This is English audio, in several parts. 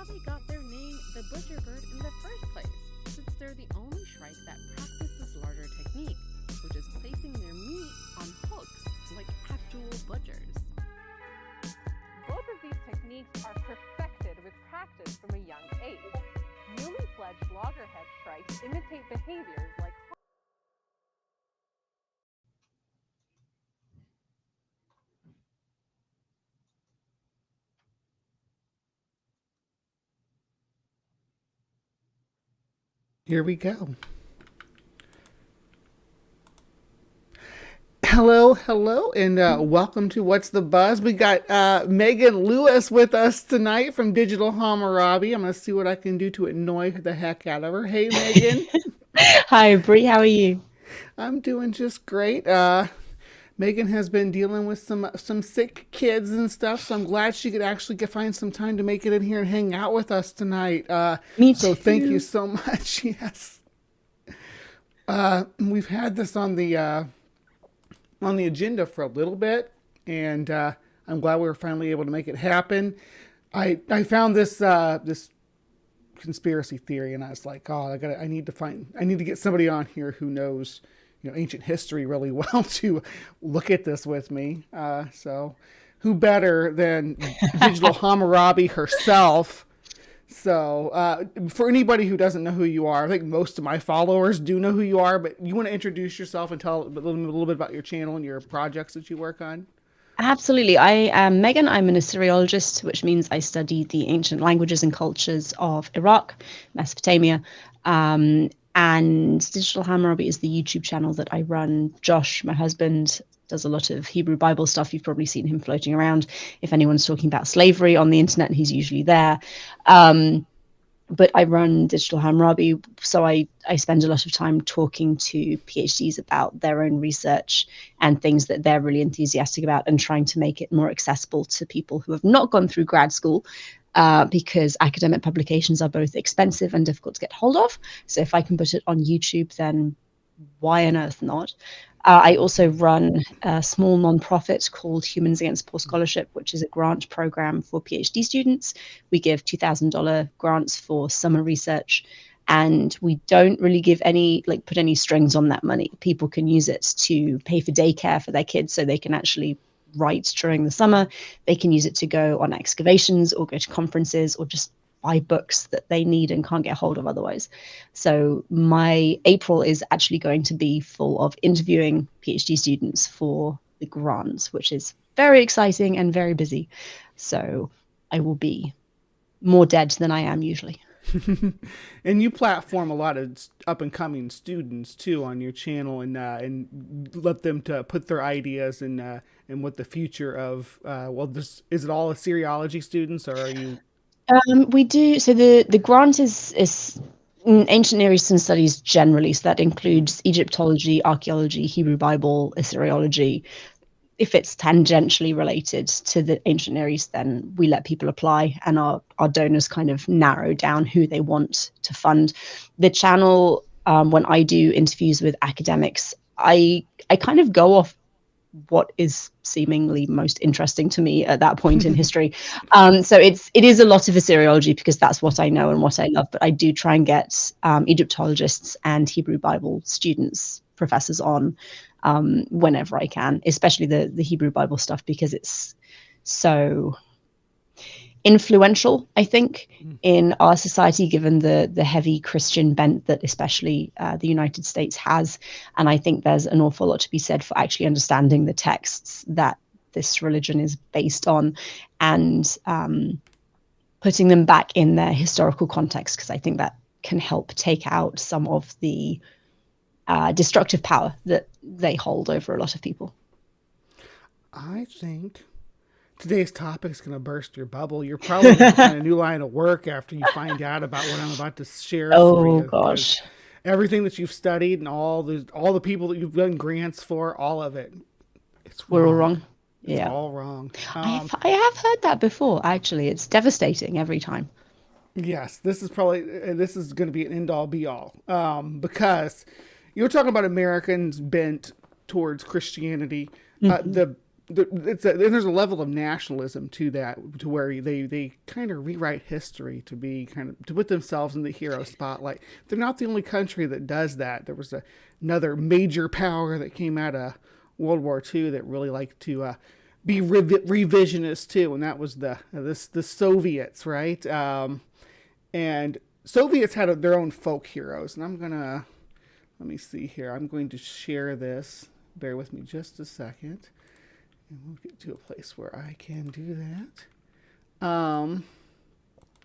they got their name, the butcher bird, in the first place, since they're the only shrike that practice this larger technique, which is placing their meat on hooks like actual butchers. Both of these techniques are perfected with practice from a young age. Newly fledged loggerhead shrikes imitate behaviors like Here we go. Hello, and welcome to What's the Buzz? We got Megan Lewis with us tonight from Digital Hammurabi. I'm going to see what I can do to annoy the heck out of her. Hey, Megan. Hi, Brie. How are you? I'm doing just great. Megan has been dealing with some sick kids and stuff, so I'm glad she could actually find some time to make it in here and hang out with us tonight. Me so too. Thank you so much. Yes. We've had this on the agenda for a little bit, and I'm glad we were finally able to make it happen. I found this conspiracy theory, and I was like, oh, I need to get somebody on here who knows, ancient history really well to look at this with me. So who better than Digital Hammurabi herself? So for anybody who doesn't know who you are, I think most of my followers do know who you are, but you want to introduce yourself and tell a little bit about your channel and your projects that you work on? Absolutely. I am Megan. I'm an Assyriologist, which means I study the ancient languages and cultures of Iraq, Mesopotamia. And Digital Hammurabi is the YouTube channel that I run. Josh, my husband, does a lot of Hebrew Bible stuff. You've probably seen him floating around. If anyone's talking about slavery on the internet, he's usually there. But I run Digital Hammurabi, so I spend a lot of time talking to PhDs about their own research and things that they're really enthusiastic about, and trying to make it more accessible to people who have not gone through grad school, because academic publications are both expensive and difficult to get hold of. So if I can put it on YouTube, then why on earth not? I also run a small nonprofit called Humans Against Poor Scholarship, which is a grant program for PhD students. We give $2,000 grants for summer research, and we don't really give put any strings on that money. People can use it to pay for daycare for their kids so they can actually write during the summer. They can use it to go on excavations or go to conferences or just buy books that they need and can't get hold of otherwise. So my April is actually going to be full of interviewing PhD students for the grants, which is very exciting and very busy. So I will be more dead than I am usually. And you platform a lot of up and coming students too on your channel, and let them to put their ideas and what the future of is it all Assyriology students, or are you? We do. So the grant is ancient Near Eastern studies generally. So that includes Egyptology, archaeology, Hebrew Bible, Assyriology. If it's tangentially related to the ancient Near East, then we let people apply, and our donors kind of narrow down who they want to fund. The channel, when I do interviews with academics, I kind of go off what is seemingly most interesting to me at that point in history. So it is a lot of Assyriology because that's what I know and what I love, but I do try and get Egyptologists and Hebrew Bible students, professors on whenever I can, especially the Hebrew Bible stuff, because it's so influential, I think, in our society, given the heavy Christian bent that especially the United States has. And I think there's an awful lot to be said for actually understanding the texts that this religion is based on, and putting them back in their historical context, because I think that can help take out some of the destructive power that they hold over a lot of people. I think today's topic is going to burst your bubble. You're probably going to find a new line of work after you find out about what I'm about to share for you. Oh gosh. Everything that you've studied and all the people that you've done grants for, all of it, We're all wrong. It's Yeah. all wrong. I have heard that before, actually. It's devastating every time. Yes, this is going to be an end all be all, because you're talking about Americans bent towards Christianity. The there's a level of nationalism to that, to where they kind of rewrite history to be to put themselves in the hero spotlight. They're not the only country that does that. There was another major power that came out of World War II that really liked to be revisionist too, and that was the Soviets, right? And Soviets had their own folk heroes, and let me see here. I'm going to share this. Bear with me just a second. And we'll get to a place where I can do that.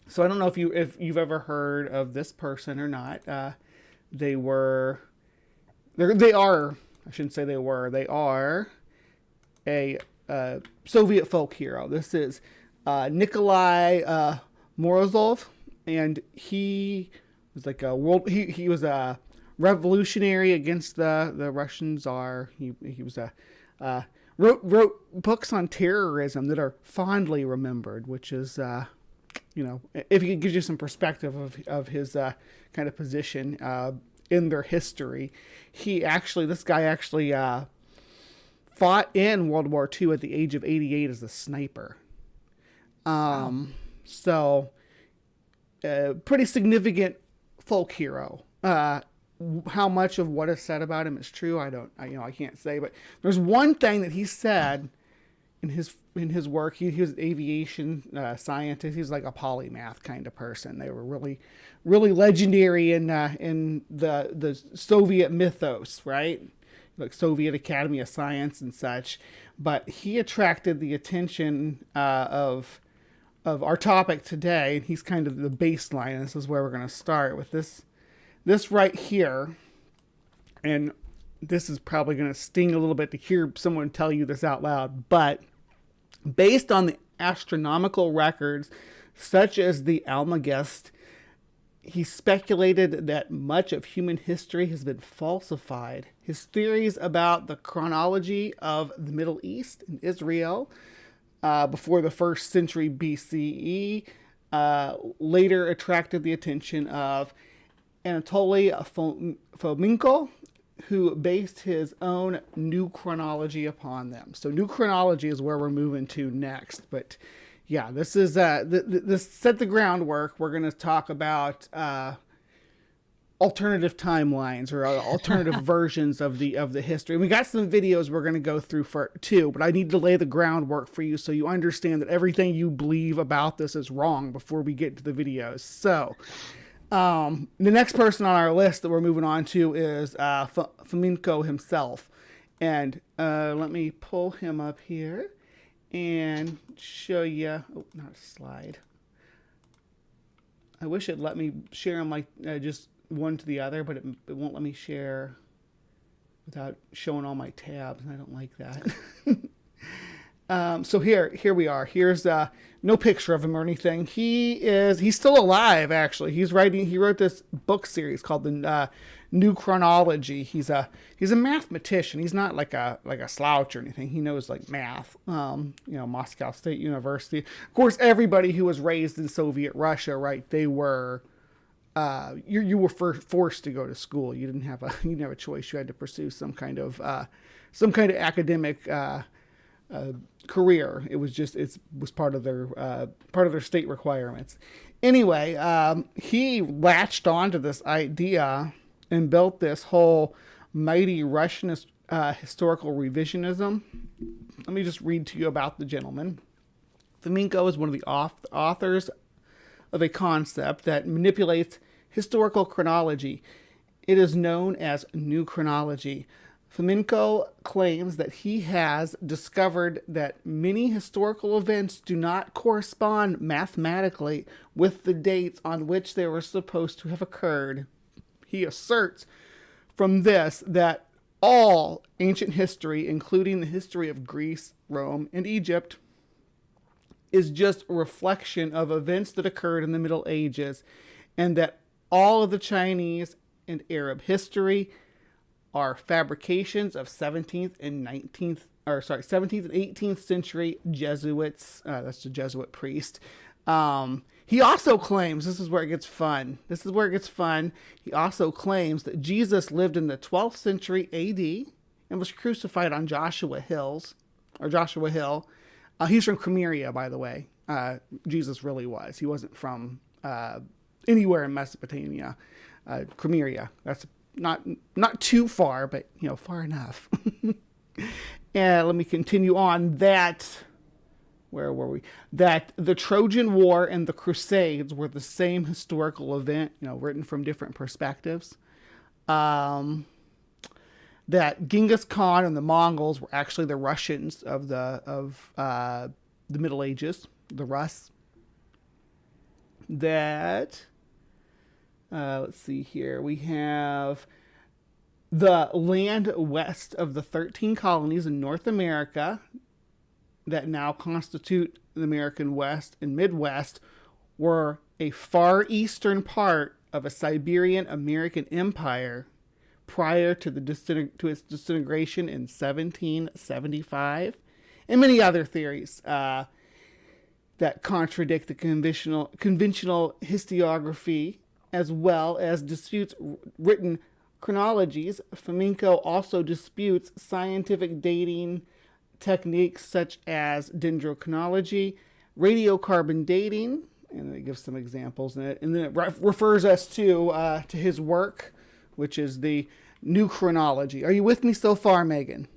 So I don't know if you've ever heard of this person or not. They are, I shouldn't say they are a Soviet folk hero. This is Nikolai Morozov, and he was like he was a revolutionary against the Russian Tsar. He was wrote books on terrorism that are fondly remembered, which is, if it gives you some perspective of his kind of position in their history. This guy actually fought in World War II at the age of 88 as a sniper. Wow. So, pretty significant folk hero. How much of what is said about him is true, I can't say. But there's one thing that he said in his work. He was an aviation scientist. He was like a polymath kind of person. They were really, really legendary in the Soviet mythos, right? Like Soviet Academy of Science and such. But he attracted the attention of our topic today, and he's kind of the baseline. And this is where we're going to start with this right here. And this is probably going to sting a little bit to hear someone tell you this out loud, but based on the astronomical records, such as the Almagest, he speculated that much of human history has been falsified. His theories about the chronology of the Middle East and Israel before the 1st century BCE later attracted the attention of Anatoly Fomenko, who based his own new chronology upon them. So new chronology is where we're moving to next. But yeah, this is this set the groundwork. We're going to talk about alternative timelines or alternative versions of the history. And we got some videos we're going to go through too, but I need to lay the groundwork for you so you understand that everything you believe about this is wrong before we get to the videos. So the next person on our list that we're moving on to is Fomenko himself. And let me pull him up here and show you. Oh, not a slide. I wish it let me share them like just one to the other, but it won't let me share without showing all my tabs, and I don't like that. So here we are. Here's no picture of him or anything. He's still alive, actually. He wrote this book series called the New Chronology. He's a mathematician. He's not like a slouch or anything. He knows like math. Moscow State University. Of course, everybody who was raised in Soviet Russia, right? They were you were forced to go to school. You didn't have a choice. You had to pursue some kind of academic career. It was part of their state requirements. Anyway, he latched onto this idea and built this whole mighty Russianist historical revisionism. Let me just read to you about the gentleman. Fomenko is one of the authors of a concept that manipulates historical chronology. It is known as New Chronology. Fomenko claims that he has discovered that many historical events do not correspond mathematically with the dates on which they were supposed to have occurred. He asserts from this that all ancient history, including the history of Greece, Rome, and Egypt, is just a reflection of events that occurred in the Middle Ages, and that all of the Chinese and Arab history are fabrications of 17th and 18th century Jesuits. That's the Jesuit priest. He also claims, this is where it gets fun. He also claims that Jesus lived in the 12th century AD and was crucified on Joshua Hills. or Joshua Hill. He's from Crimea, by the way. Jesus really was. He wasn't from anywhere in Mesopotamia. Crimea. That's not too far, but far enough. And let me continue on that. Where were we? That the Trojan War and the Crusades were the same historical event, written from different perspectives. That Genghis Khan and the Mongols were actually the Russians of the Middle Ages, the Rus. That let's see here. We have the land west of the 13 colonies in North America that now constitute the American West and Midwest were a far eastern part of a Siberian American empire prior to its disintegration in 1775, and many other theories that contradict the conventional historiography, as well as disputes written chronologies. Fomenko also disputes scientific dating techniques such as dendrochronology, radiocarbon dating, and it gives some examples in it, and then it refers us to his work, which is the new chronology. Are you with me so far, Megan?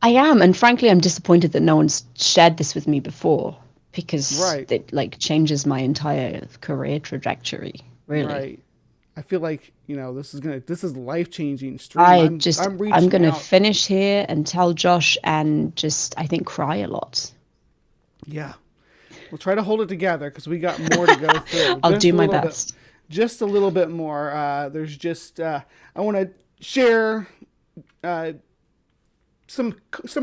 I am, and frankly, I'm disappointed that no one's shared this with me before, because it changes my entire career trajectory. Really, right? I feel like this is life-changing stream. I'm gonna finish here and tell Josh and just I think cry a lot. Yeah, we'll try to hold it together because we got more to go through. I'll do my best. Just a little bit more. There's just I want to share some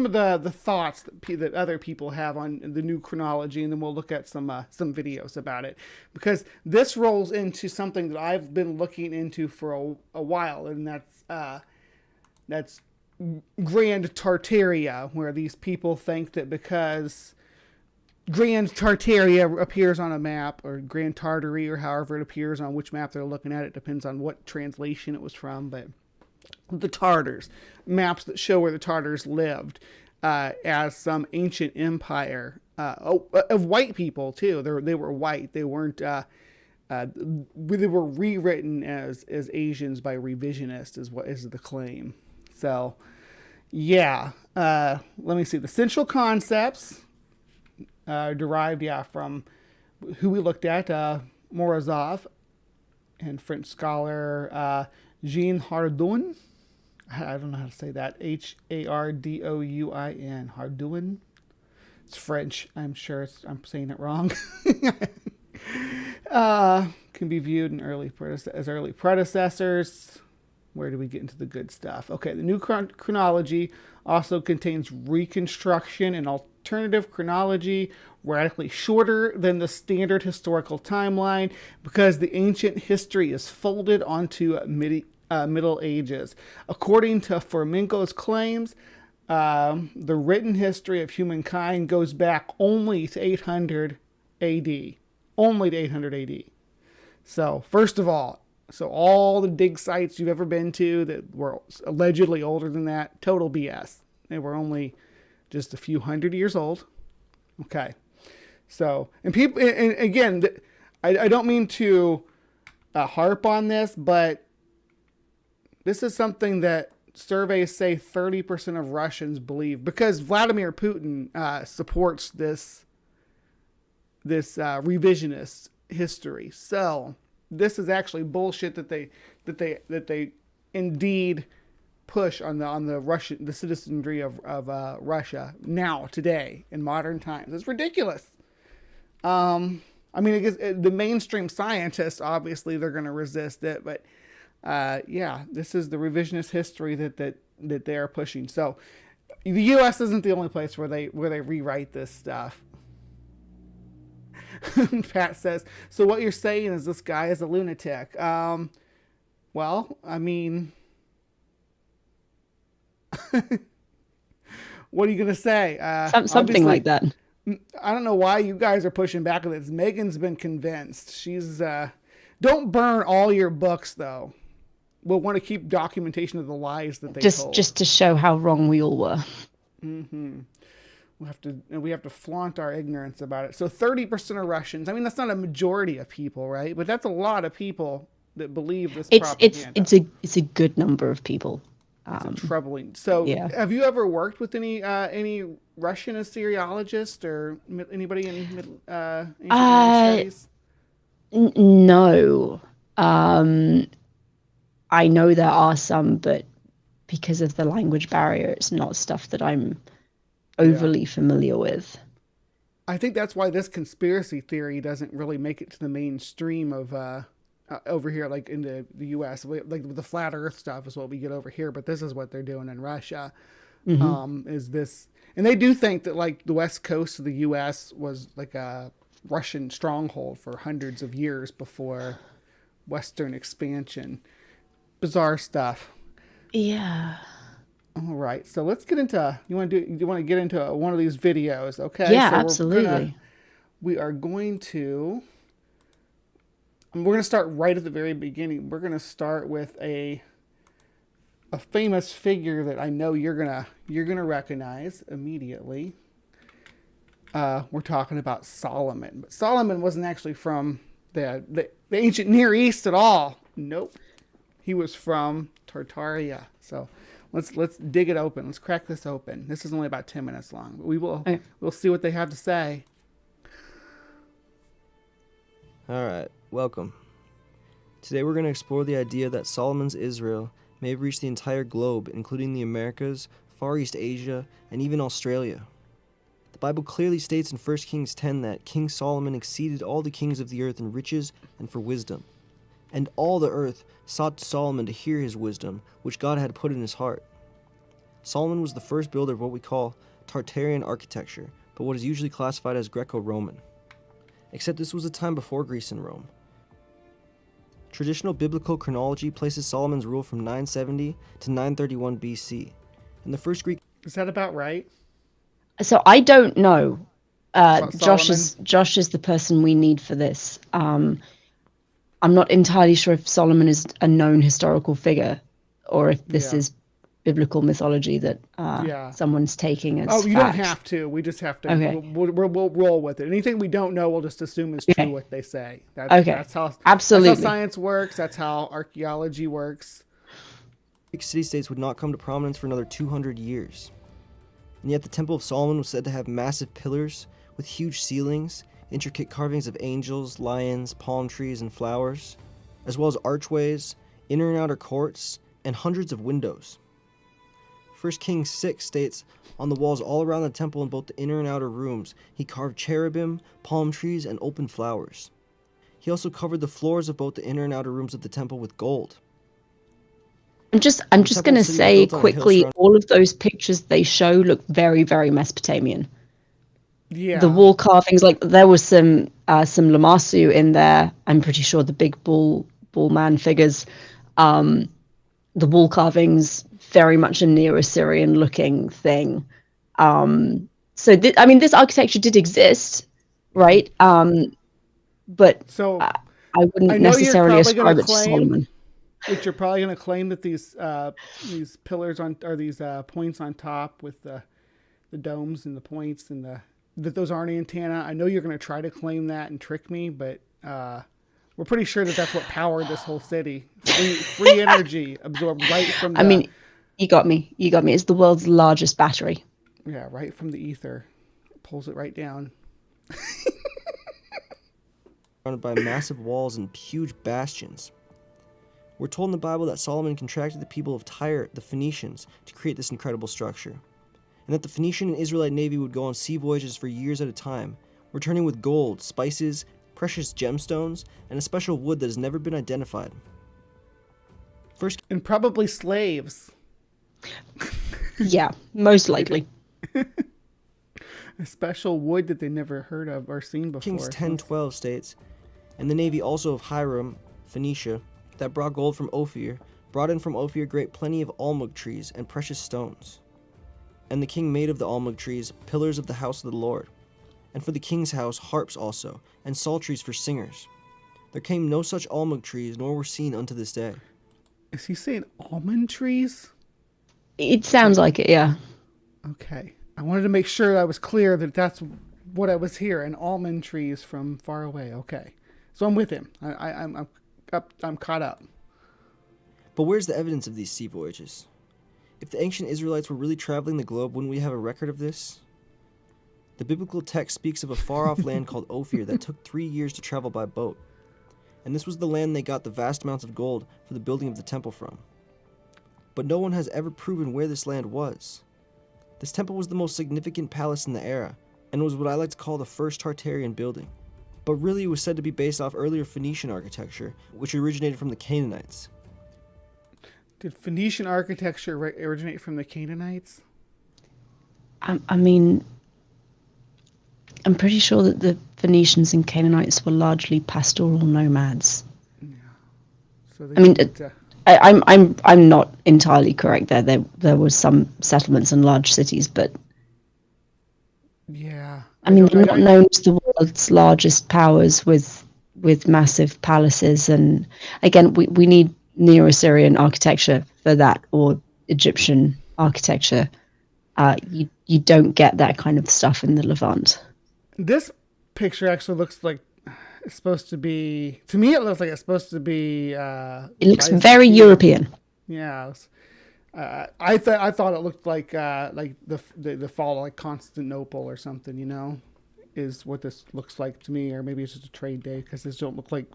of the thoughts that other people have on the new chronology, and then we'll look at some videos about it, because this rolls into something that I've been looking into for a while, and that's Grand Tartaria, where these people think that because Grand Tartaria appears on a map, or Grand Tartary, or however it appears on which map they're looking at, it depends on what translation it was from, but the Tartars, maps that show where the Tartars lived as some ancient empire of white people too. They were white. They weren't. They were rewritten as Asians by revisionists, is what is the claim. So, yeah. Let me see. The central concepts derived, from who we looked at, Morozov, and French scholar Jean Hardouin. I don't know how to say that. Hardouin. Hardouin. It's French. I'm sure I'm saying it wrong. Can be viewed in as early predecessors. Where do we get into the good stuff? Okay, the new chronology also contains reconstruction and alternative chronology, radically shorter than the standard historical timeline, because the ancient history is folded onto Middle Ages. According to Fomenko's claims, the written history of humankind goes back only to 800 AD. Only to 800 AD. So, first of all the dig sites you've ever been to that were allegedly older than that, total BS. They were only just a few hundred years old. Okay. So, and people, and again, I don't mean to harp on this, but this is something that surveys say 30% of Russians believe, because Vladimir Putin supports this revisionist history. So this is actually bullshit that they indeed push on the citizenry of Russia now, today, in modern times. It's ridiculous. I mean, I guess the mainstream scientists, obviously, they're going to resist it, but this is the revisionist history that they are pushing. So the U.S. isn't the only place where they rewrite this stuff. Pat says, so what you're saying is this guy is a lunatic. Well, I mean, what are you going to say? Something like that. I don't know why you guys are pushing back on this. Megan's been convinced. She's, don't burn all your books, though. We'll want to keep documentation of the lies that they told. Just to show how wrong we all were. Mm-hmm. we have to flaunt our ignorance about it. So 30% of Russians. I mean, that's not a majority of people, right? But that's a lot of people that believe this propaganda. It's a good number of people. It's troubling. So, yeah. Have you ever worked with any Russian Assyriologists or anybody in ancient Near East studies? No. I know there are some, but because of the language barrier, it's not stuff that I'm overly familiar with. I think that's why this conspiracy theory doesn't really make it to the mainstream of over here, like in the U.S. Like the flat Earth stuff is what we get over here, but this is what they're doing in Russia. Is this, and they do think that like the west coast of the U.S. was like a Russian stronghold for hundreds of years before Western expansion. Bizarre stuff. Yeah. All right, so let's get into. You want to get into one of these videos, okay? Yeah, so absolutely. We're going to start right at the very beginning. We're going to start with a famous figure that I know you're gonna recognize immediately. We're talking about Solomon, but Solomon wasn't actually from the ancient Near East at all. Nope, he was from Tartaria. So. Let's dig it open. Let's crack this open. This is only about 10 minutes long, but we'll see what they have to say. All right, welcome. Today we're going to explore the idea that Solomon's Israel may have reached the entire globe, including the Americas, Far East Asia, and even Australia. The Bible clearly states in 1 Kings 10 that King Solomon exceeded all the kings of the earth in riches and for wisdom. And all the earth sought Solomon to hear his wisdom, which God had put in his heart. Solomon was the first builder of what we call Tartarian architecture, but what is usually classified as Greco-Roman. Except this was a time before Greece and Rome. Traditional biblical chronology places Solomon's rule from 970 to 931 BC. And the first Greek... Is that about right? So I don't know. Josh Solomon? is the person we need for this. I'm not entirely sure if Solomon is a known historical figure or if this is biblical mythology that someone's taking as you fact. don't have to. We just have to. Okay. We'll roll with it. Anything we don't know, we'll just assume is true what they say. That's how Absolutely. That's how science works. That's how archaeology works. Greek city-states would not come to prominence for another 200 years. And yet the Temple of Solomon was said to have massive pillars with huge ceilings, intricate carvings of angels, lions, palm trees, and flowers, as well as archways, inner and outer courts, and hundreds of windows. 1 Kings 6 states, on the walls all around the temple in both the inner and outer rooms, he carved cherubim, palm trees, and open flowers. He also covered the floors of both the inner and outer rooms of the temple with gold. I'm just going to say quickly, all of those pictures they show look very, very Mesopotamian. Yeah. The wall carvings, like there was some Lamassu in there. I'm pretty sure the big bull man figures. The wall carvings, very much a Neo-Assyrian looking thing. So this architecture did exist, right? But so I wouldn't necessarily ascribe it to Solomon. Which you're probably going to claim that these pillars these points on top with the domes and the points and that those aren't antenna. I know you're going to try to claim that and trick me, but we're pretty sure that that's what powered this whole city. Free energy absorbed right from the... I mean, you got me. It's the world's largest battery. Yeah, right from the ether. It pulls it right down. Surrounded by massive walls and huge bastions. We're told in the Bible that Solomon contracted the people of Tyre, the Phoenicians, to create this incredible structure, and that the Phoenician and Israelite navy would go on sea voyages for years at a time, returning with gold, spices, precious gemstones, and a special wood that has never been identified. And probably slaves. Yeah, most likely. A special wood that they never heard of or seen before. Kings 10:12 states, and the navy also of Hiram, Phoenicia, that brought gold from Ophir, brought in from Ophir great plenty of almug trees and precious stones. And the king made of the almug trees pillars of the house of the Lord, and for the king's house harps also, and psalteries for singers. There came no such almug trees, nor were seen unto this day. Is he saying almond trees? It sounds like it, yeah. Okay. I wanted to make sure I was clear that that's what I was hearing. Almond trees from far away. Okay, so I'm with him. I'm up. I'm caught up. But where's the evidence of these sea voyages? If the ancient Israelites were really traveling the globe, wouldn't we have a record of this? The biblical text speaks of a far-off land called Ophir that took 3 years to travel by boat. And this was the land they got the vast amounts of gold for the building of the temple from. But no one has ever proven where this land was. This temple was the most significant palace in the era, and was what I like to call the first Tartarian building. But really it was said to be based off earlier Phoenician architecture, which originated from the Canaanites. Did Phoenician architecture originate from the Canaanites? I mean, I'm pretty sure that the Phoenicians and Canaanites were largely pastoral nomads. Yeah. So I mean, I'm not entirely correct there. There was some settlements and large cities, but yeah. I mean, they're not known as the world's largest powers with massive palaces. And again, we need Neo-Assyrian architecture for that, or Egyptian architecture. You don't get that kind of stuff in the Levant. This picture actually looks like it's supposed to be. To me, it looks like it's supposed to be. It looks very European. Yeah, I thought it looked like the fall of like Constantinople or something. You know, is what this looks like to me, or maybe it's just a trade day because this don't look like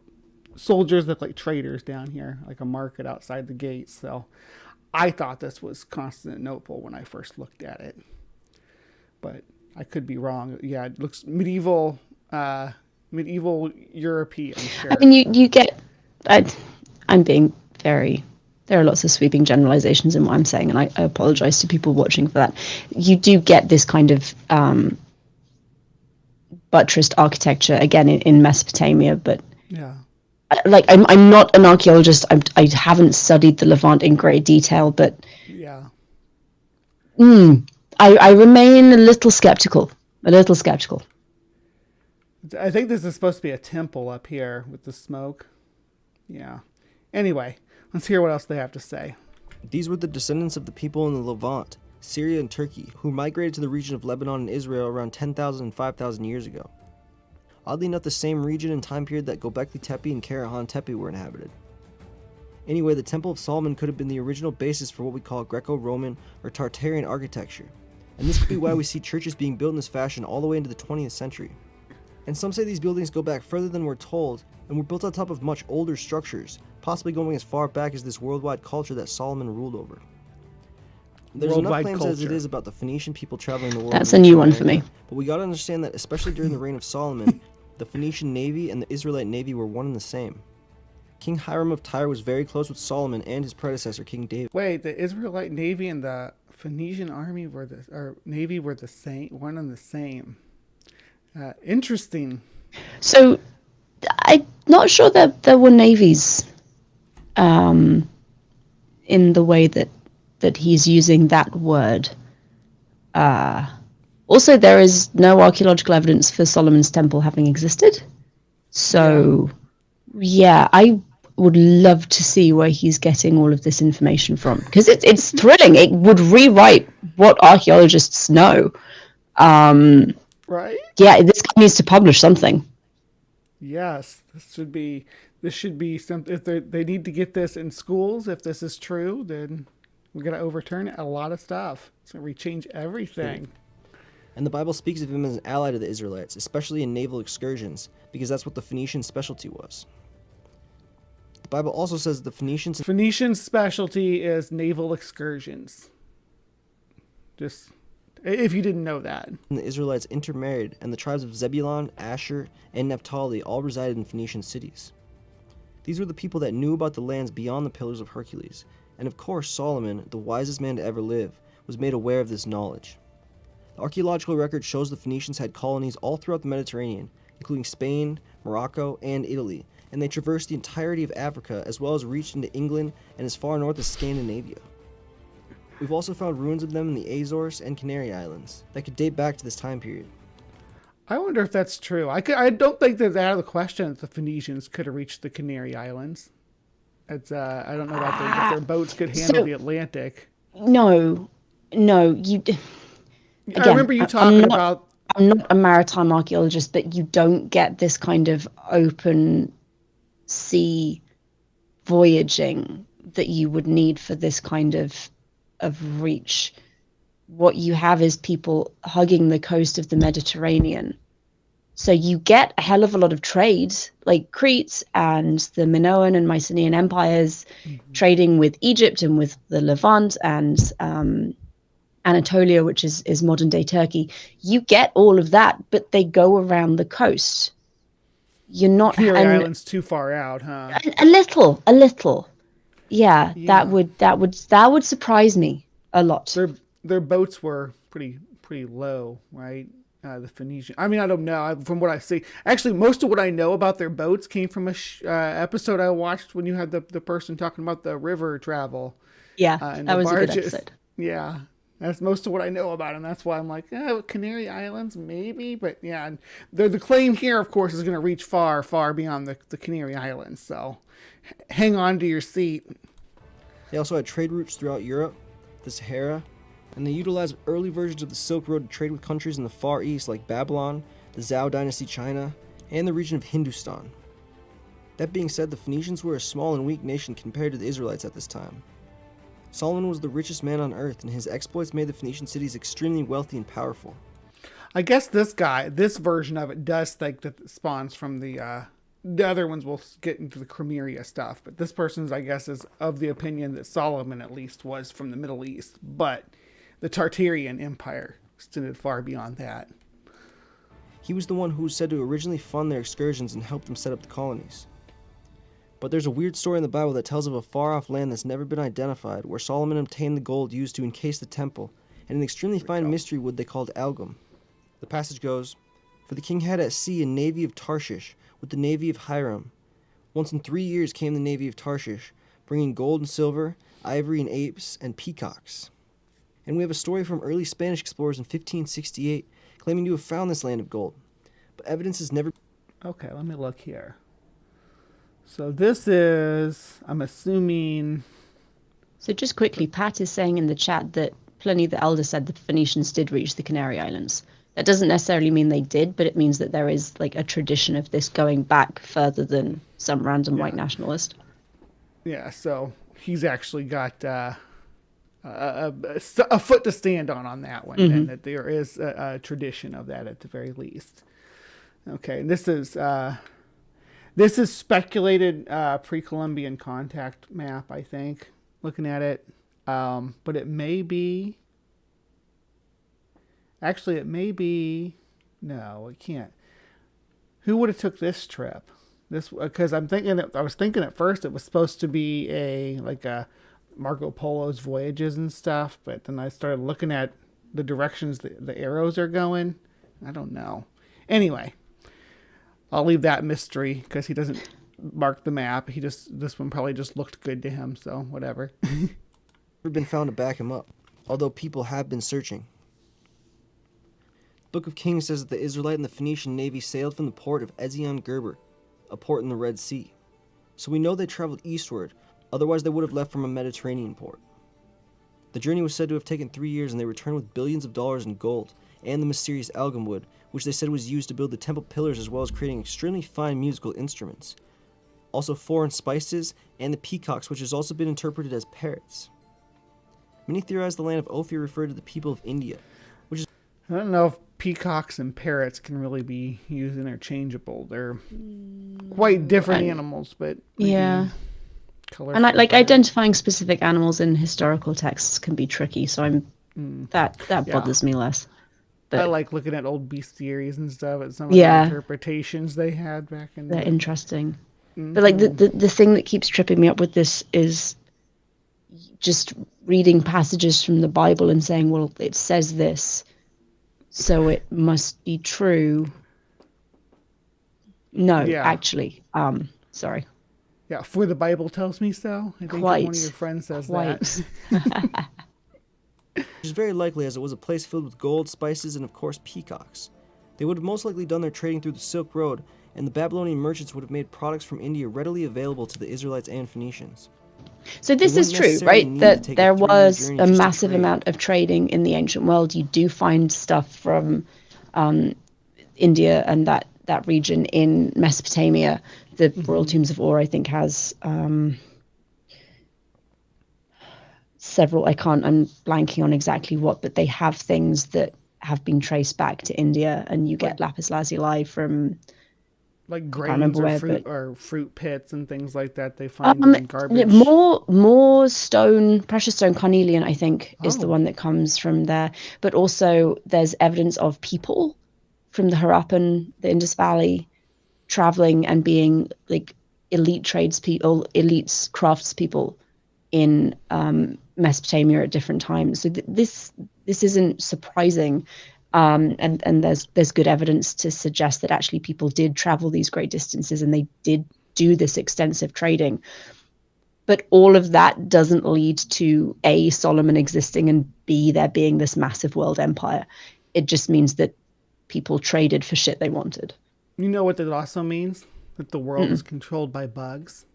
soldiers look like traders down here, like a market outside the gates. So I thought this was Constantinople when I first looked at it, but I could be wrong. Yeah, it looks medieval European. Sure. I mean, you get. I'm being very. There are lots of sweeping generalizations in what I'm saying, and I apologize to people watching for that. You do get this kind of buttressed architecture again in Mesopotamia, but yeah. Like I'm not an archaeologist. I haven't studied the Levant in great detail, but yeah. I remain a little skeptical. I think this is supposed to be a temple up here with the smoke. Yeah. Anyway, let's hear what else they have to say. These were the descendants of the people in the Levant, Syria and Turkey, who migrated to the region of Lebanon and Israel around 10,000 and 5,000 years ago. Oddly enough, the same region and time period that Göbekli Tepe and Karahan Tepe were inhabited. Anyway, the Temple of Solomon could have been the original basis for what we call Greco-Roman or Tartarian architecture, and this could be why we see churches being built in this fashion all the way into the 20th century. And some say these buildings go back further than we're told, and were built on top of much older structures, possibly going as far back as this worldwide culture that Solomon ruled over. There's Worldwide enough claims culture. as it is about the Phoenician people traveling the world. That's a new one for me. But we gotta understand that, especially during the reign of Solomon, the Phoenician navy and the Israelite navy were one and the same. King Hiram of Tyre was very close with Solomon and his predecessor, King David. Wait, the Israelite navy and the Phoenician army navy were the same, one and the same. Interesting. So I'm not sure that there were navies in the way that he's using that word. Also, there is no archaeological evidence for Solomon's temple having existed. So, yeah, I would love to see where he's getting all of this information from, because it's thrilling. It would rewrite what archaeologists know. Right? Yeah, this guy needs to publish something. Yes, this should be something. If they need to get this in schools, if this is true, then we're gonna overturn a lot of stuff. It's gonna rechange everything. And the Bible speaks of him as an ally to the Israelites, especially in naval excursions, because that's what the Phoenician specialty was. The Bible also says the Phoenician specialty is naval excursions. Just if you didn't know that. and the Israelites intermarried, and the tribes of Zebulun, Asher, and Naphtali all resided in Phoenician cities. These were the people that knew about the lands beyond the Pillars of Hercules, and of course Solomon, the wisest man to ever live, was made aware of this knowledge. The archaeological record shows the Phoenicians had colonies all throughout the Mediterranean, including Spain, Morocco, and Italy, and they traversed the entirety of Africa as well as reached into England and as far north as Scandinavia. We've also found ruins of them in the Azores and Canary Islands that could date back to this time period. I wonder if that's true. I don't think that's out of the question that the Phoenicians could have reached the Canary Islands. It's I don't know about if their boats could handle the Atlantic. No, you. I remember you talking about. I'm not a maritime archaeologist, but you don't get this kind of open sea voyaging that you would need for this kind of reach. What you have is people hugging the coast of the Mediterranean. So you get a hell of a lot of trade, like Crete and the Minoan and Mycenaean empires, trading with Egypt and with the Levant and Anatolia, which is modern day Turkey. You get all of that, but they go around the coast. You're not. Canary Island's too far out, huh? A little. Yeah, that would surprise me a lot. Their boats were pretty low, right? The Phoenician. I mean, I don't know. From what I see, actually, most of what I know about their boats came from a episode I watched when you had the person talking about the river travel. Yeah, and that was barges. a good episode. Yeah, that's most of what I know about them. That's why I'm like, Canary Islands, maybe. But yeah, the claim here, of course, is going to reach far, far beyond the Canary Islands. So hang on to your seat. They also had trade routes throughout Europe, the Sahara, and they utilized early versions of the Silk Road to trade with countries in the Far East like Babylon, the Zhou Dynasty China, and the region of Hindustan. That being said, the Phoenicians were a small and weak nation compared to the Israelites at this time. Solomon was the richest man on earth, and his exploits made the Phoenician cities extremely wealthy and powerful. I guess this version of it does think that it spawns from the other ones will get into the Crimea stuff, but this person's, I guess, is of the opinion that Solomon at least was from the Middle East, but the Tartarian Empire extended far beyond that. He was the one who was said to originally fund their excursions and help them set up the colonies. But there's a weird story in the Bible that tells of a far-off land that's never been identified, where Solomon obtained the gold used to encase the temple, and an extremely fine mystery wood they called algum. The passage goes, "For the king had at sea a navy of Tarshish, with the navy of Hiram. Once in 3 years came the navy of Tarshish, bringing gold and silver, ivory and apes, and peacocks." And we have a story from early Spanish explorers in 1568 claiming to have found this land of gold. But evidence has never... Okay, let me look here. So this is, I'm assuming... So just quickly, Pat is saying in the chat that Pliny the Elder said the Phoenicians did reach the Canary Islands. That doesn't necessarily mean they did, but it means that there is like a tradition of this going back further than some random white nationalist. Yeah, so he's actually got a foot to stand on that one, and that there is a tradition of that at the very least. Okay, and this is speculated pre-Columbian contact map, I think, looking at it, but it may be. Actually, it may be. No, it can't. Who would have took this trip? This, because I was thinking at first it was supposed to be a Marco Polo's voyages and stuff, but then I started looking at the directions the arrows are going. I don't know. Anyway, I'll leave that mystery because he doesn't mark the map. This one probably just looked good to him, so whatever. never been found to back him up, although people have been searching. The Book of Kings says that the Israelite and the Phoenician navy sailed from the port of Ezion-Geber, a port in the Red Sea. So we know they traveled eastward, otherwise they would have left from a Mediterranean port. The journey was said to have taken 3 years, and they returned with billions of dollars in gold and the mysterious algum wood, which they said was used to build the temple pillars as well as creating extremely fine musical instruments. Also foreign spices and the peacocks, which has also been interpreted as parrots. Many theorize the land of Ophir referred to the people of India, which is... I don't know if peacocks and parrots can really be used interchangeable. They're quite different animals, but yeah. And identifying specific animals in historical texts can be tricky, so that bothers me less. But I like looking at old bestiaries and stuff at some of the interpretations they had back in They're interesting. But like the thing that keeps tripping me up with this is just reading passages from the Bible and saying, well, it says this, so it must be true. No, actually, sorry. Yeah, for the Bible tells me so. I think one of your friends says that. Which is very likely, as it was a place filled with gold, spices, and of course peacocks. They would have most likely done their trading through the Silk Road, and the Babylonian merchants would have made products from India readily available to the Israelites and Phoenicians. So this is wouldn't true, necessarily right? need to That take a there 3-year was journey a just to massive trade. amount of trading in the ancient world. You do find stuff from India and that region in Mesopotamia. The Royal Tombs of Ur, I think, has several. I'm blanking on exactly what, but they have things that have been traced back to India, and you get lapis lazuli from Like I can't remember grains where, or but fruit pits and things like that they find in garbage. more stone, precious stone, carnelian, I think, is the Oh. one that comes from there. But also there's evidence of people from the Harappan, the Indus Valley, traveling and being like elite tradespeople, elite craftspeople in Mesopotamia at different times. So this isn't surprising. And there's good evidence to suggest that actually people did travel these great distances and they did do this extensive trading. But all of that doesn't lead to A, Solomon existing, and B, there being this massive world empire. It just means that people traded for shit they wanted. You know what that also means? That the world is controlled by bugs.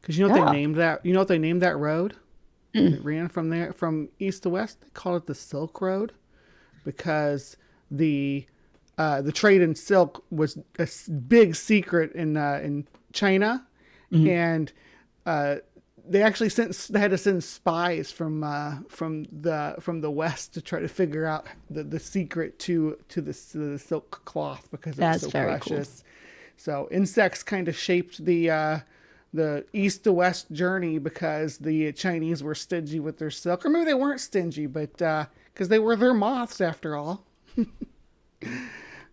Because you know what they named that? You know what they named that road? It ran from east to west. They call it the Silk Road, because the trade in silk was a big secret in China, and they actually had to send spies from the west to try to figure out the secret to the silk cloth, because That's it's so very precious. cool. So insects kind of shaped the east to west journey, because the Chinese were stingy with their silk, or maybe they weren't stingy, but because they were their moths after all.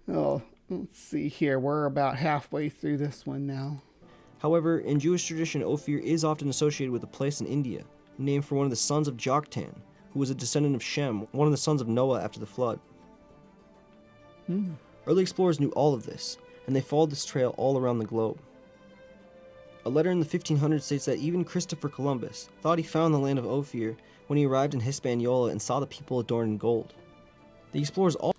Oh, let's see here. We're about halfway through this one now. However, in Jewish tradition, Ophir is often associated with a place in India, named for one of the sons of Joktan, who was a descendant of Shem, one of the sons of Noah after the flood. Early explorers knew all of this, and they followed this trail all around the globe. A letter in the 1500s states that even Christopher Columbus thought he found the land of Ophir when he arrived in Hispaniola and saw the people adorned in gold. The explorers all...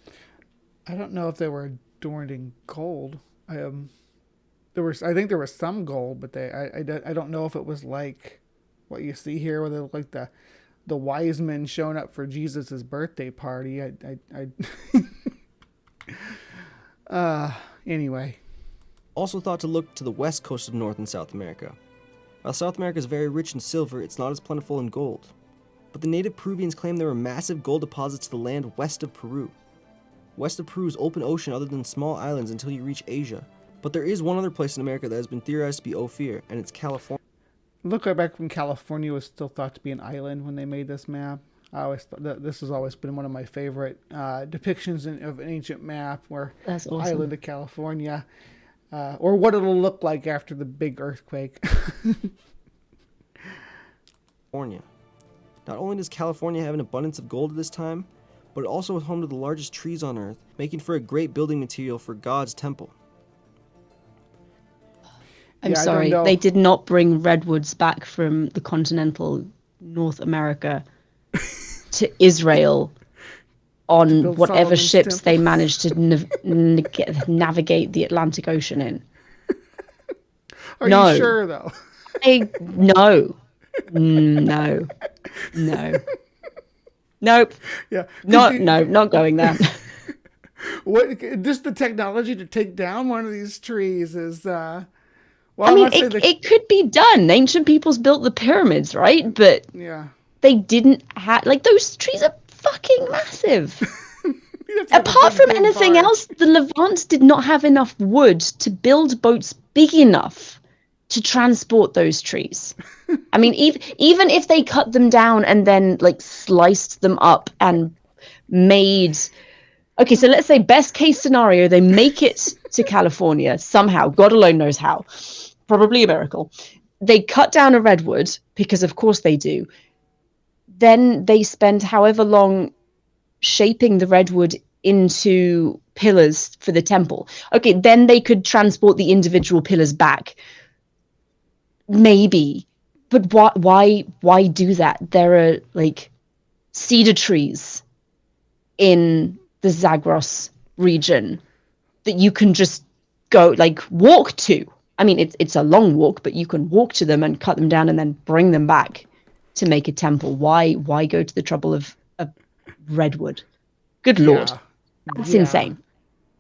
I don't know if they were adorned in gold. I think there was some gold, but I don't know if it was like what you see here, where they look like the wise men showing up for Jesus's birthday party. Anyway. also thought to look to the west coast of North and South America. While South America is very rich in silver, it's not as plentiful in gold. But the native Peruvians claim there were massive gold deposits to the land west of Peru. West of Peru is open ocean other than small islands until you reach Asia. But there is one other place in America that has been theorized to be Ophir, and it's California. Look right back when California was still thought to be an island when they made this map. I always thought that this has always been one of my favorite depictions of an ancient map, where That's awesome. island of California, or what it'll look like after the big earthquake. California. Not only does California have an abundance of gold at this time, but it also is home to the largest trees on Earth, making for a great building material for God's temple. I'm sorry, they did not bring redwoods back from the continental North America to Israel on whatever Solomon's ships temple. they managed to navigate the Atlantic Ocean in. Are No. you sure though? No. Nope. Yeah. Not going there. What? Just the technology to take down one of these trees is. Well, I I'm mean, not saying it could be done. Ancient peoples built the pyramids, right? But yeah. they didn't have, like, those trees are fucking massive. You have to have a Apart big, from big anything barge. else, the Levant did not have enough wood to build boats big enough to transport those trees. I mean, even if they cut them down and then, like, sliced them up and made... Okay, so let's say best case scenario, they make it to California somehow. God alone knows how. Probably a miracle. They cut down a redwood, because of course they do. Then they spend however long shaping the redwood into pillars for the temple. Okay, then they could transport the individual pillars back. Maybe. But why do that? There are, like, cedar trees in the Zagros region that you can just go, like, walk to I mean, it's a long walk, but you can walk to them and cut them down and then bring them back to make a temple. Why go to the trouble of redwood? Good Lord, that's insane.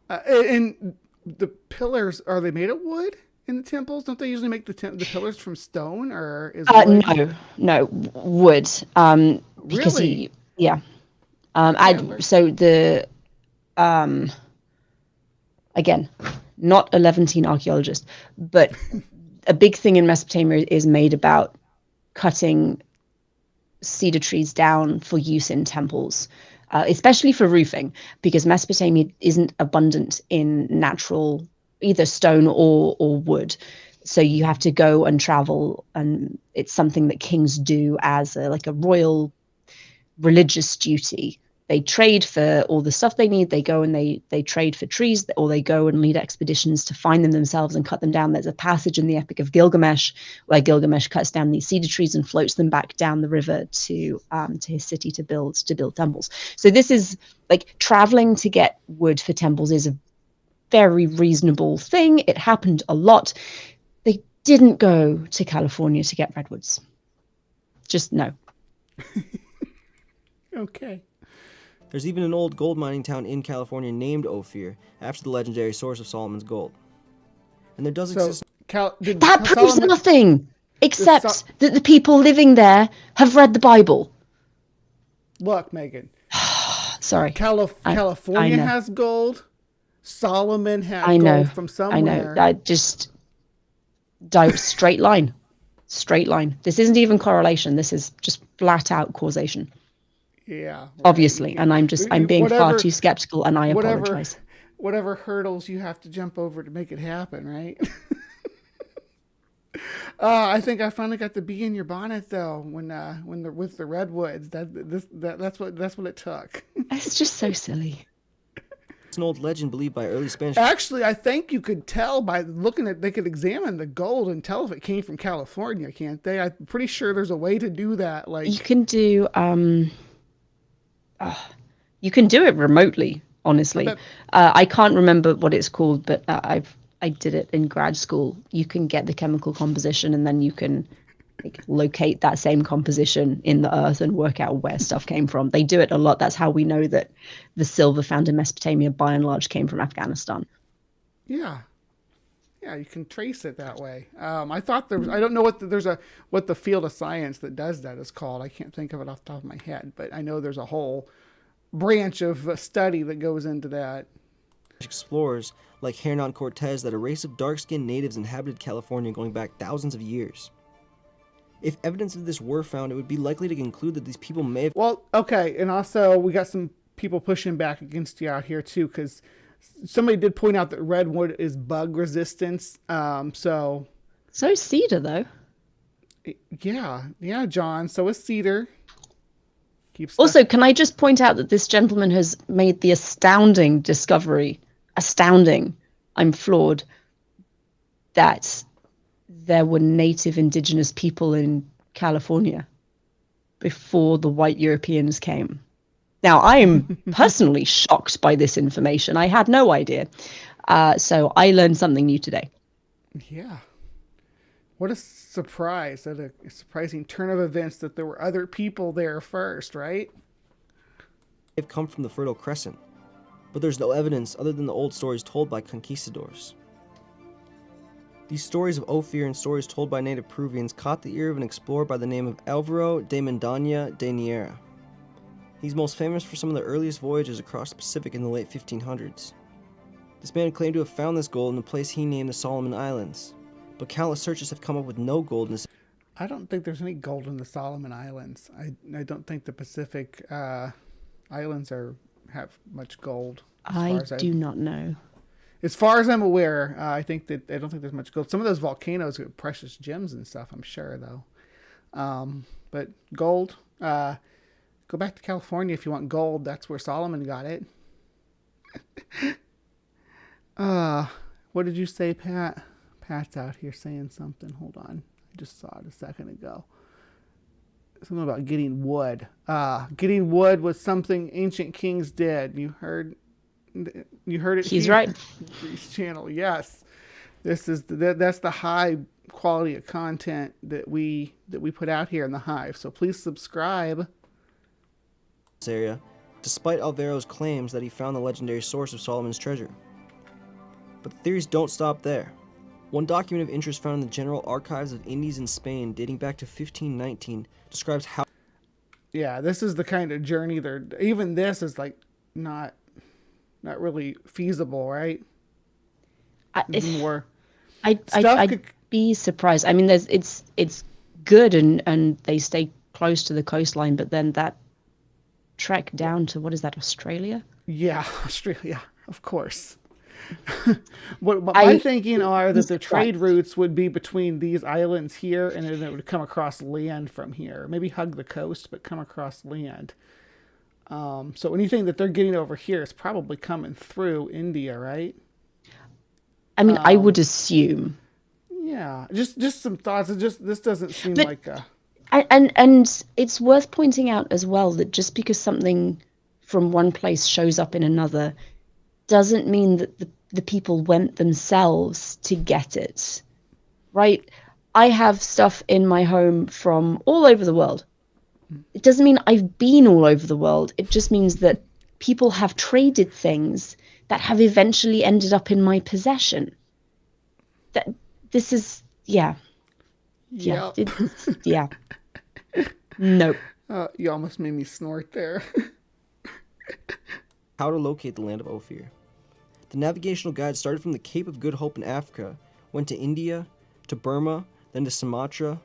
And the pillars, are they made of wood in the temples? Don't they usually make the pillars from stone, or is wood? No, wood. Because Really? so the again, not a Levantine archaeologist, but a big thing in Mesopotamia is made about cutting cedar trees down for use in temples, especially for roofing, because Mesopotamia isn't abundant in natural either stone or wood. So you have to go and travel, and it's something that kings do as a royal religious duty. They trade for all the stuff they need. They go and they trade for trees, or they go and lead expeditions to find them themselves and cut them down. There's a passage in the Epic of Gilgamesh where Gilgamesh cuts down these cedar trees and floats them back down the river to his city to build temples. So this is traveling to get wood for temples is a very reasonable thing. It happened a lot. They didn't go to California to get redwoods. Just no. Okay. There's even an old gold mining town in California named Ophir, after the legendary source of Solomon's gold. And there does exist... That proves nothing, except that the people living there have read the Bible. Look, Megan. Sorry. California has gold. Solomon had gold from somewhere. I just... straight line. Straight line. This isn't even correlation. This is just flat out causation. Yeah. Right. Obviously. And I'm being far too skeptical, and I apologize. Whatever hurdles you have to jump over to make it happen, right? I think I finally got the bee in your bonnet though with the redwoods. That's what it took. It's just so silly. It's an old legend believed by early Spanish. Actually, I think you could tell by looking at. They could examine the gold and tell if it came from California, can't they? I'm pretty sure there's a way to do that. You can do. You can do it remotely. Honestly, I can't remember what it's called, but I did it in grad school. You can get the chemical composition, and then you can locate that same composition in the earth and work out where stuff came from. They do it a lot. That's how we know that the silver found in Mesopotamia, by and large, came from Afghanistan. Yeah, you can trace it that way. I thought there was. I don't know what the field of science that does that is called. I can't think of it off the top of my head, but I know there's a whole branch of study that goes into that. Explorers like Hernan Cortez that a race of dark-skinned natives inhabited California going back thousands of years. If evidence of this were found, it would be likely to conclude that these people may have... Well, okay, and also we got some people pushing back against you out here too, because somebody did point out that redwood is bug resistance. So is cedar, though. Yeah, John. So is cedar. Also, can I just point out that this gentleman has made the astounding discovery, I'm floored, that there were native indigenous people in California before the white Europeans came. Now, I am personally shocked by this information. I had no idea. So I learned something new today. Yeah. What a surprise, a surprising turn of events that there were other people there first, right? They've come from the Fertile Crescent, but there's no evidence other than the old stories told by conquistadors. These stories of Ophir and stories told by native Peruvians caught the ear of an explorer by the name of Álvaro de Mendaña de Niera. He's most famous for some of the earliest voyages across the Pacific in the late 1500s. This man claimed to have found this gold in a place he named the Solomon Islands, but countless searches have come up with no gold in this. I don't think there's any gold in the Solomon Islands. I don't think the Pacific islands have much gold. I do not know. As far as I'm aware, I don't think there's much gold. Some of those volcanoes are precious gems and stuff, I'm sure, though. But gold, go back to California if you want gold. That's where Solomon got it. What did you say, Pat? Pat's out here saying something. Hold on. I just saw it a second ago. Something about getting wood. Getting wood was something ancient kings did. You heard it. He's right. Grease channel, yes. That's the high quality of content that we put out here in the Hive. So please subscribe. This area, despite Alvaro's claims that he found the legendary source of Solomon's treasure. But the theories don't stop there. One document of interest found in the General Archives of Indies in Spain, dating back to 1519, describes how... Yeah, this is the kind of journey there. Even this is like not really feasible, right? I'd be surprised. I mean, it's good and they stay close to the coastline, but then that trek down to, what is that, Australia? Yeah, Australia, of course. What my thinking are that the trade routes would be between these islands here, and then it would come across land from here. Maybe hug the coast, but come across land. So anything that they're getting over here is probably coming through India, right? I mean, I would assume. Yeah, just some thoughts. This doesn't seem like a... And it's worth pointing out as well that just because something from one place shows up in another doesn't mean that the people went themselves to get it, right? I have stuff in my home from all over the world. It doesn't mean I've been all over the world. It just means that people have traded things that have eventually ended up in my possession. That this is, yeah. Yep. Yeah. Nope. You almost made me snort there. How to locate the land of Ophir. The navigational guide started from the Cape of Good Hope in Africa, went to India, to Burma, then to Sumatra,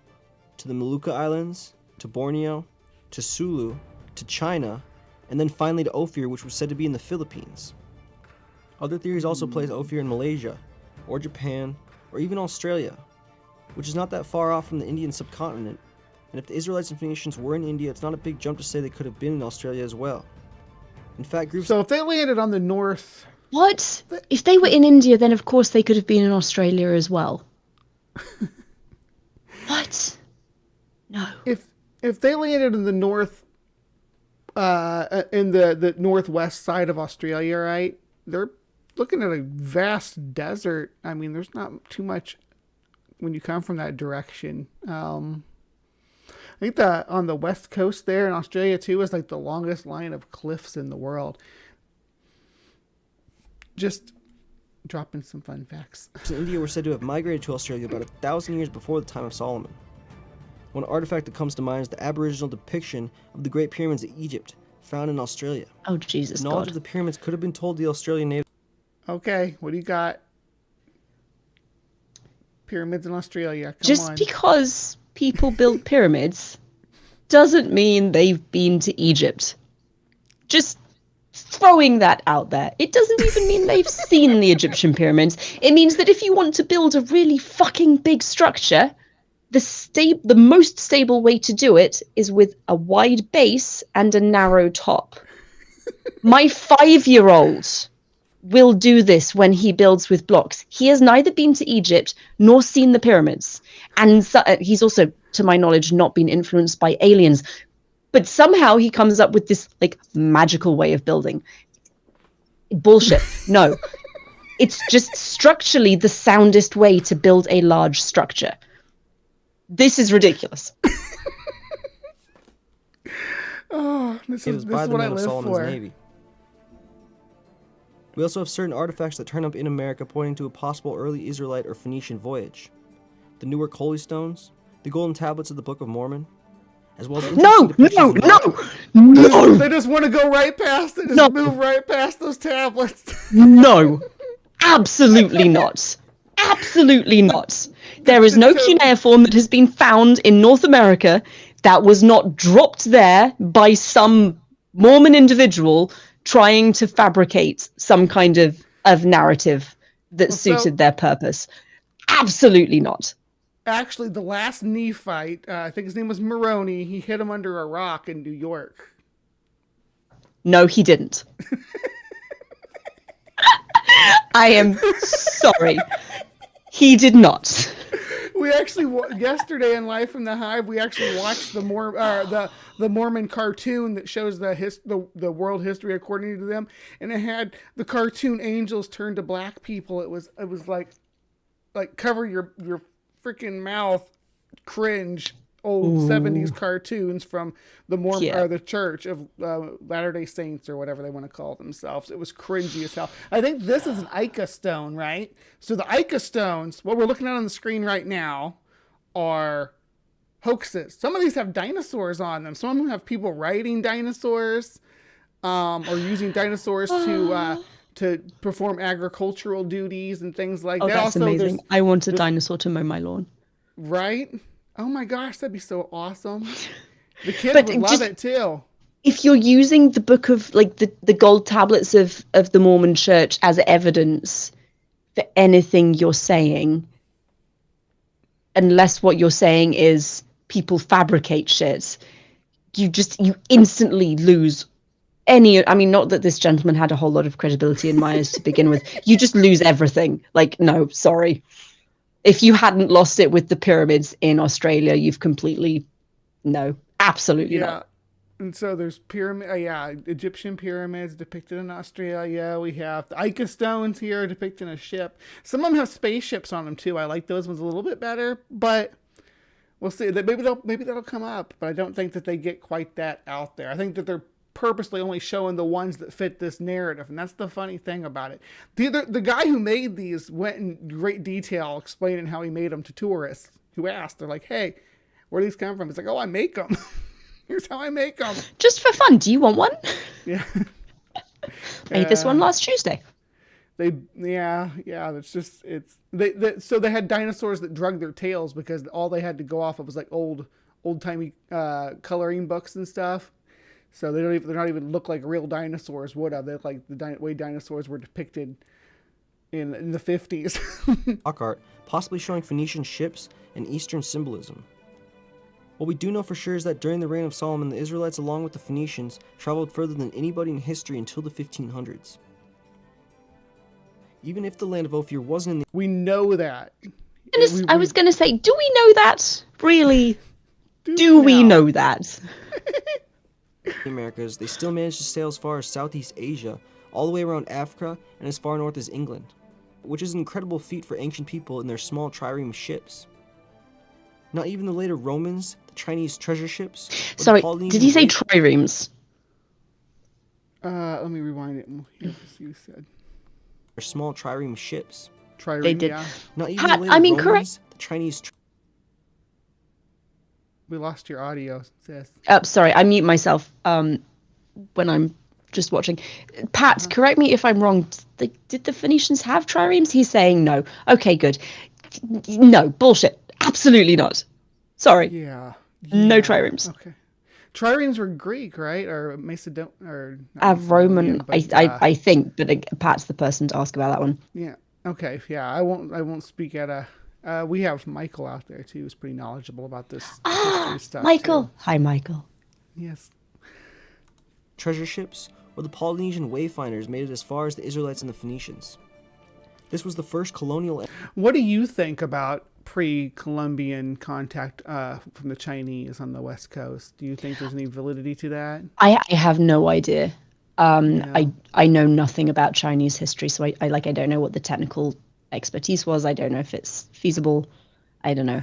to the Molucca Islands, to Borneo, to Sulu, to China, and then finally to Ophir, which was said to be in the Philippines. Other theories also place Ophir in Malaysia, or Japan, or even Australia, which is not that far off from the Indian subcontinent, and if the Israelites and Phoenicians were in India, it's not a big jump to say they could have been in Australia as well. In fact, groups... So if they landed on the north... What? If they were in India, then of course they could have been in Australia as well. What? No. If they landed in the north, in the northwest side of Australia, right? They're looking at a vast desert. I mean, there's not too much when you come from that direction. I think that on the west coast there in Australia too is like the longest line of cliffs in the world. Just dropping some fun facts. In India were said to have migrated to Australia about 1,000 years before the time of Solomon. One artifact that comes to mind is the aboriginal depiction of the Great Pyramids of Egypt, found in Australia. Oh, Jesus God. Knowledge of the pyramids could have been told the Australian natives. Okay, what do you got? Pyramids in Australia. Come Just on. because people build pyramids doesn't mean they've been to Egypt. Just throwing that out there. It doesn't even mean they've seen the Egyptian pyramids. It means that if you want to build a really fucking big structure, the most stable way to do it is with a wide base and a narrow top. My 5-year-old will do this when he builds with blocks. He has neither been to Egypt nor seen the pyramids. And he's also, to my knowledge, not been influenced by aliens. But somehow he comes up with this like magical way of building. Bullshit. No. It's just structurally the soundest way to build a large structure. This is ridiculous. Oh, this is what I live for. Navy. We also have certain artifacts that turn up in America pointing to a possible early Israelite or Phoenician voyage. The Newark Holy Stones, the golden tablets of the Book of Mormon, as well as... No! They just want to go right past it. Just move right past those tablets. No. Absolutely not. Absolutely not. There is no cuneiform that has been found in North America that was not dropped there by some Mormon individual trying to fabricate some kind of narrative that suited their purpose. Absolutely not. Actually, the last Nephite, I think his name was Moroni, he hid him under a rock in New York. No, he didn't. I am sorry. He did not. We actually yesterday in Live from the Hive, we actually watched the Mormon cartoon that shows the world history according to them, and it had the cartoon angels turn to black people. It was like, like cover your freaking mouth, cringe old 70s cartoons from the Mormon or the Church of Latter-day Saints or whatever they want to call themselves. It was cringy as hell. I think this is an Ica stone, right? So the Ica stones, what we're looking at on the screen right now, are hoaxes. Some of these have dinosaurs on them. Some of them have people riding dinosaurs, or using dinosaurs to perform agricultural duties and things like that. That's also, amazing. I want a dinosaur to mow my lawn. Right? Oh my gosh, that'd be so awesome. The kids would love it too. If you're using the book of like the gold tablets of the Mormon Church as evidence for anything you're saying, unless what you're saying is people fabricate shit, you instantly lose any. I mean, not that this gentleman had a whole lot of credibility in my eyes to begin with. You just lose everything. Like, no, sorry. If you hadn't lost it with the pyramids in Australia, you've completely, no, absolutely not. And so there's Egyptian pyramids depicted in Australia. We have the Ica stones here depicting a ship. Some of them have spaceships on them too. I like those ones a little bit better, but we'll see. Maybe that'll come up, but I don't think that they get quite that out there. I think that they're purposely only showing the ones that fit this narrative, and that's the funny thing about it. The guy who made these went in great detail explaining how he made them to tourists who asked. They're like, "Hey, where do these come from?" It's like, "Oh, I make them. Here's how I make them, just for fun. Do you want one?" Yeah. Made this one last Tuesday. That's just so they had dinosaurs that drug their tails because all they had to go off of was like old timey coloring books and stuff. So they're not even look like real dinosaurs would have. They look like the way dinosaurs were depicted in the 50s. Rock art, possibly showing Phoenician ships and Eastern symbolism. What we do know for sure is that during the reign of Solomon, the Israelites, along with the Phoenicians, traveled further than anybody in history until the 1500s. Even if the land of Ophir wasn't in the... We know that. I was going to say, do we know that? Really? Do we know that? Americas, they still managed to sail as far as Southeast Asia, all the way around Africa, and as far north as England, which is an incredible feat for ancient people in their small trireme ships. Not even the later Romans, the Chinese treasure ships... Sorry, did he say triremes? Let me rewind it and hear what you said. They're small trireme ships. Trireme, they did. yeah. Not even the later Romans, correct. The Chinese... We lost your audio, sis. Sorry, I mute myself when I'm just watching. Pat, correct me if I'm wrong. Did the Phoenicians have triremes? He's saying no. Okay, good. No, bullshit. Absolutely not. Sorry. Yeah. No triremes. Okay. Triremes were Greek, right? Or Macedonian? Or Roman, I think, but Pat's the person to ask about that one. Yeah. Okay. Yeah, I won't speak at a... we have Michael out there too, who's pretty knowledgeable about this history stuff. Michael. Too. Hi, Michael. Yes. Treasure ships, or the Polynesian wayfinders, made it as far as the Israelites and the Phoenicians. This was the first colonial... What do you think about pre-Columbian contact from the Chinese on the West Coast? Do you think there's any validity to that? I have no idea. I know nothing about Chinese history, so I don't know what the technical expertise was. I don't know if it's feasible. I don't know.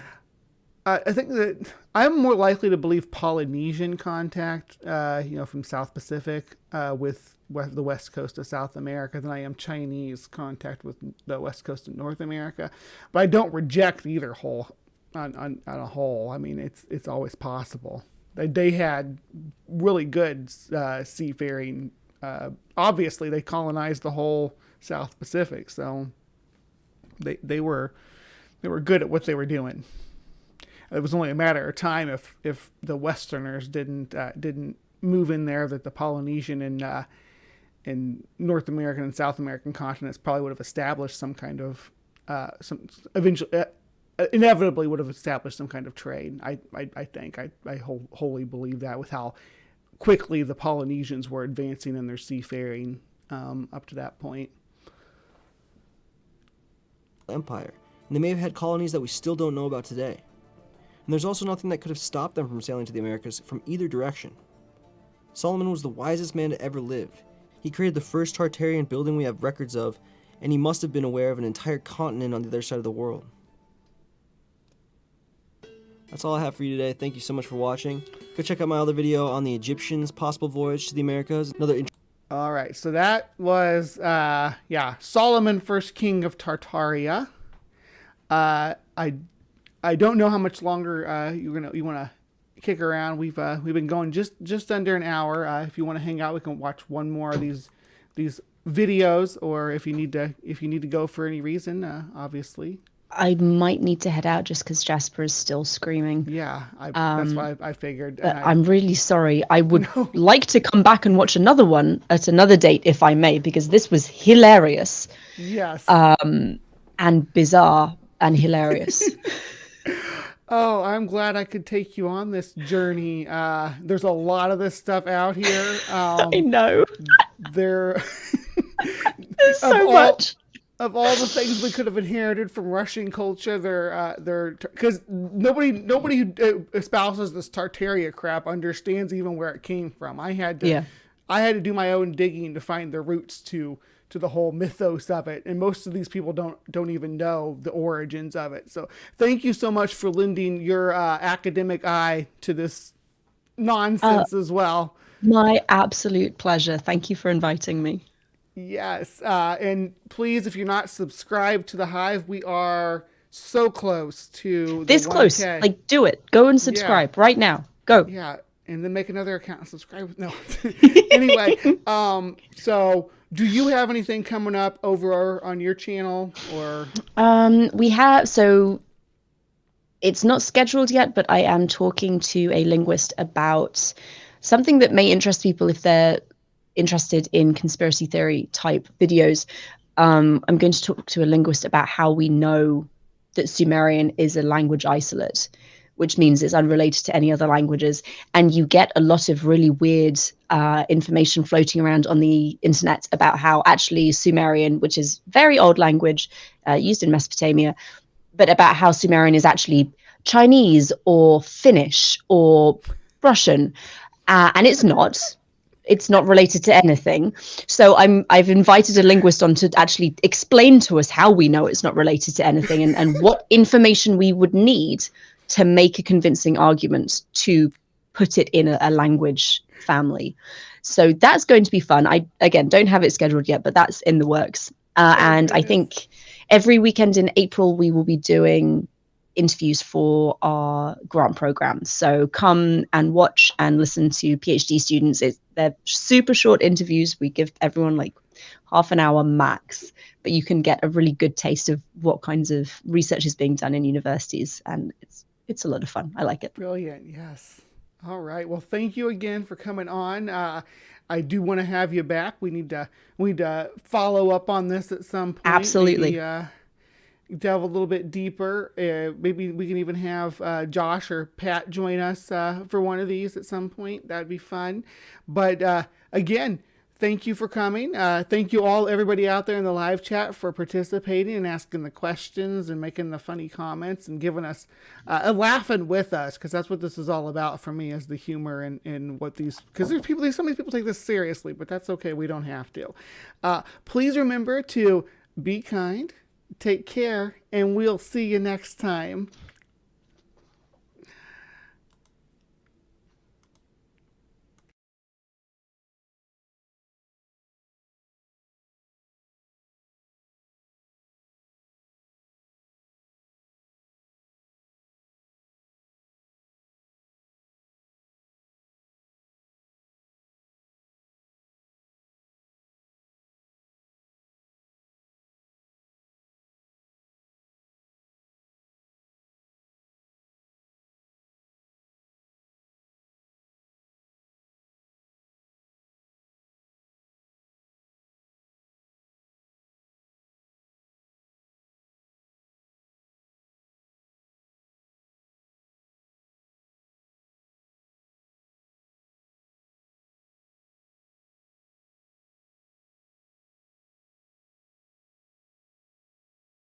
I think that I'm more likely to believe Polynesian contact, from South Pacific with the west coast of South America than I am Chinese contact with the west coast of North America. But I don't reject either whole on a whole. I mean, it's always possible. They had really good seafaring. Obviously, they colonized the whole South Pacific, so they were good at what they were doing. It was only a matter of time if the Westerners didn't move in there, that the Polynesian and North American and South American continents probably would have established some kind of inevitably would have established some kind of trade. I think I wholly believe that, with how quickly the Polynesians were advancing in their seafaring up to that point. Empire, and they may have had colonies that we still don't know about today. And there's also nothing that could have stopped them from sailing to the Americas from either direction. Solomon was the wisest man to ever live. He created the first Tartarian building we have records of, and he must have been aware of an entire continent on the other side of the world. That's all I have for you today. Thank you so much for watching. Go check out my other video on the Egyptians' possible voyage to the Americas. All right, so that was Solomon, first king of Tartaria. I don't know how much longer you want to kick around. We've been going just under an hour. If you want to hang out, we can watch one more of these videos, or if you need to go for any reason, obviously. I might need to head out just because Jasper is still screaming. Yeah, that's why I figured. I'm really sorry. I would like to come back and watch another one at another date, if I may, because this was hilarious. Yes. And bizarre and hilarious. Oh, I'm glad I could take you on this journey. There's a lot of this stuff out here. I know. There's so much. Of all the things we could have inherited from Russian culture, they're because nobody who espouses this Tartaria crap understands even where it came from. I had to do my own digging to find the roots to the whole mythos of it, and most of these people don't even know the origins of it. So thank you so much for lending your academic eye to this nonsense as well. My absolute pleasure. Thank you for inviting me. Yes, and please, if you're not subscribed to the Hive, we are so close to this close. Like, do it. Go and subscribe right now. Go. Yeah, and then make another account and subscribe. No. Anyway, so do you have anything coming up over on your channel, or? We have, so it's not scheduled yet, but I am talking to a linguist about something that may interest people if they're interested in conspiracy theory type videos. I'm going to talk to a linguist about how we know that Sumerian is a language isolate, which means it's unrelated to any other languages. And you get a lot of really weird information floating around on the internet about how actually Sumerian, which is very old language used in Mesopotamia, but about how Sumerian is actually Chinese or Finnish or Russian. And it's not. It's not related to anything. So I've invited a linguist on to actually explain to us how we know it's not related to anything, and what information we would need to make a convincing argument to put it in a language family. So that's going to be fun. I, again, don't have it scheduled yet, but that's in the works. And I think every weekend in April, we will be doing interviews for our grant program. So come and watch and listen to PhD students. They're super short interviews. We give everyone like half an hour max, but you can get a really good taste of what kinds of research is being done in universities, and it's a lot of fun. I like it. Brilliant. Yes. All right. Well, thank you again for coming on. I do want to have you back. We need to follow up on this at some point. Absolutely. Maybe, delve a little bit deeper. Maybe we can even have Josh or Pat join us for one of these at some point. That'd be fun. But again, thank you for coming. Thank you all, everybody out there in the live chat, for participating and asking the questions and making the funny comments and giving us laughing with us, because that's what this is all about for me, is the humor and what these, because there's people, some of these people take this seriously, but that's okay. We don't have to. Please remember to be kind, take care, and we'll see you next time.